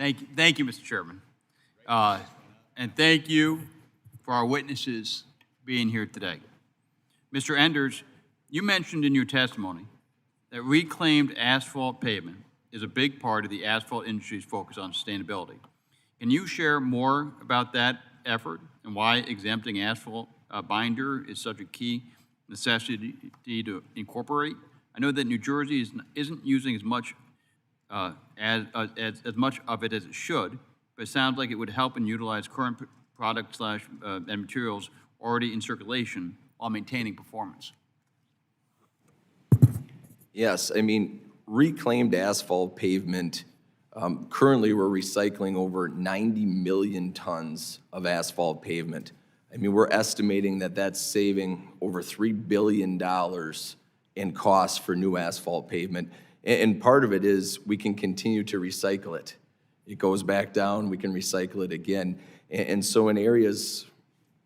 Thank you, Mr. Chairman. And thank you for our witnesses being here today. Mr. Enders, you mentioned in your testimony that reclaimed asphalt pavement is a big part of the asphalt industry's focus on sustainability. Can you share more about that effort and why exempting asphalt binder is such a key necessity to incorporate? I know that New Jersey isn't using as much as much of it as it should, but it sounds like it would help and utilize current products and materials already in circulation while maintaining performance. Yes, I mean, reclaimed asphalt pavement, currently we're recycling over 90 million tons of asphalt pavement. I mean, we're estimating that that's saving over $3 billion in costs for new asphalt pavement. And part of it is we can continue to recycle it. It goes back down, we can recycle it again. And so in areas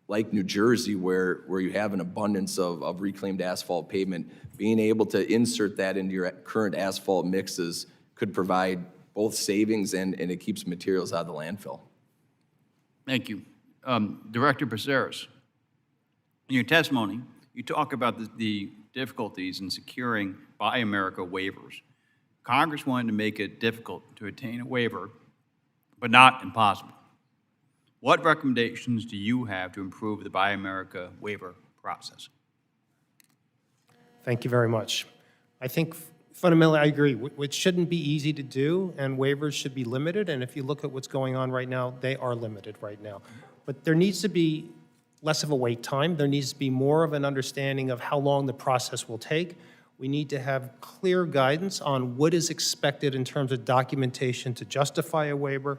like New Jersey, where you have an abundance of reclaimed asphalt pavement, being able to insert that into your current asphalt mixes could provide both savings and it keeps materials out of the landfill. Thank you. Director Braceras, in your testimony, you talk about the difficulties in securing Buy America waivers. Congress wanted to make it difficult to attain a waiver, but not impossible. What recommendations do you have to improve the Buy America waiver process? Thank you very much. I think fundamentally I agree. It shouldn't be easy to do, and waivers should be limited. And if you look at what's going on right now, they are limited right now. But there needs to be less of a wait time. There needs to be more of an understanding of how long the process will take. We need to have clear guidance on what is expected in terms of documentation to justify a waiver.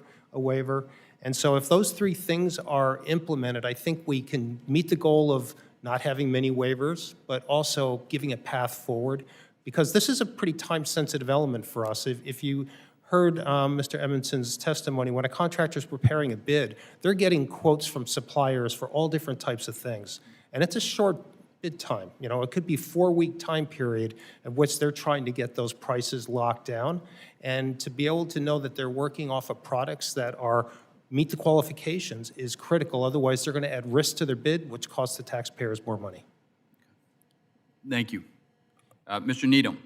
And so if those three things are implemented, I think we can meet the goal of not having many waivers, but also giving a path forward, because this is a pretty time-sensitive element for us. If you heard Mr. Edmondson's testimony, when a contractor's preparing a bid, they're getting quotes from suppliers for all different types of things. And it's a short bid time. You know, it could be 4-week time period at which they're trying to get those prices locked down. And to be able to know that they're working off of products that meet the qualifications is critical. Otherwise, they're going to add risk to their bid, which costs the taxpayers more money. Thank you. Mr. Needham,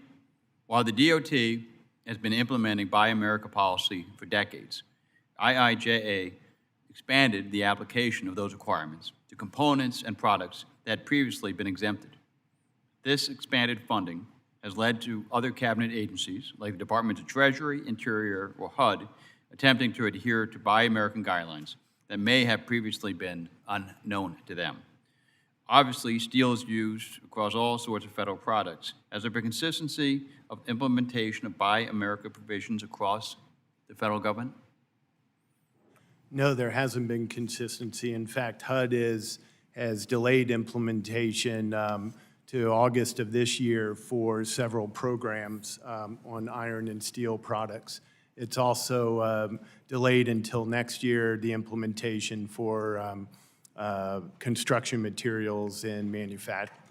while the DOT has been implementing Buy America policy for decades, IIJA expanded the application of those requirements to components and products that had previously been exempted. This expanded funding has led to other cabinet agencies, like the Department of Treasury, Interior, or HUD, attempting to adhere to Buy American guidelines that may have previously been unknown to them. Obviously, steel is used across all sorts of federal products. Has there been consistency of implementation of Buy America provisions across the federal government? No, there hasn't been consistency. In fact, HUD has delayed implementation to August of this year for several programs on iron and steel products. It's also delayed until next year, the implementation for construction materials and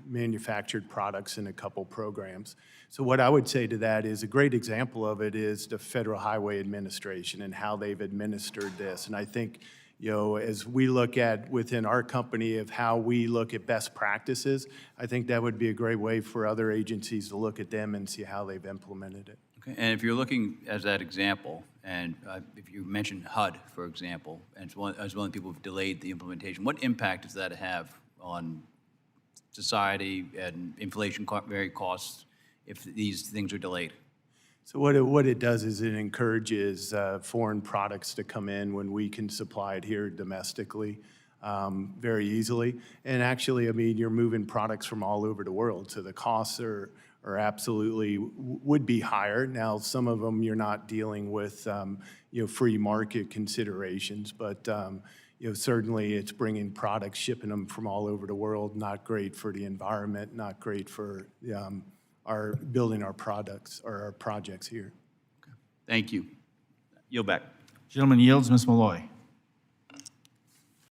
manufactured products in a couple programs. So what I would say to that is a great example of it is the Federal Highway Administration and how they've administered this. And I think, you know, as we look at within our company of how we look at best practices, I think that would be a great way for other agencies to look at them and see how they've implemented it. Okay. And if you're looking as that example, and if you mentioned HUD, for example, and as one of the people who've delayed the implementation, what impact does that have on society and inflation costs if these things are delayed? So what it does is it encourages foreign products to come in when we can supply it here domestically very easily. And actually, I mean, you're moving products from all over the world, so the costs are absolutely would be higher. Now, some of them you're not dealing with, you know, free market considerations, but you know, certainly it's bringing products, shipping them from all over the world. Not great for the environment. Not great for our building our products or our projects here. Okay. Thank you. Yield back. Gentleman yields. Ms. Malloy.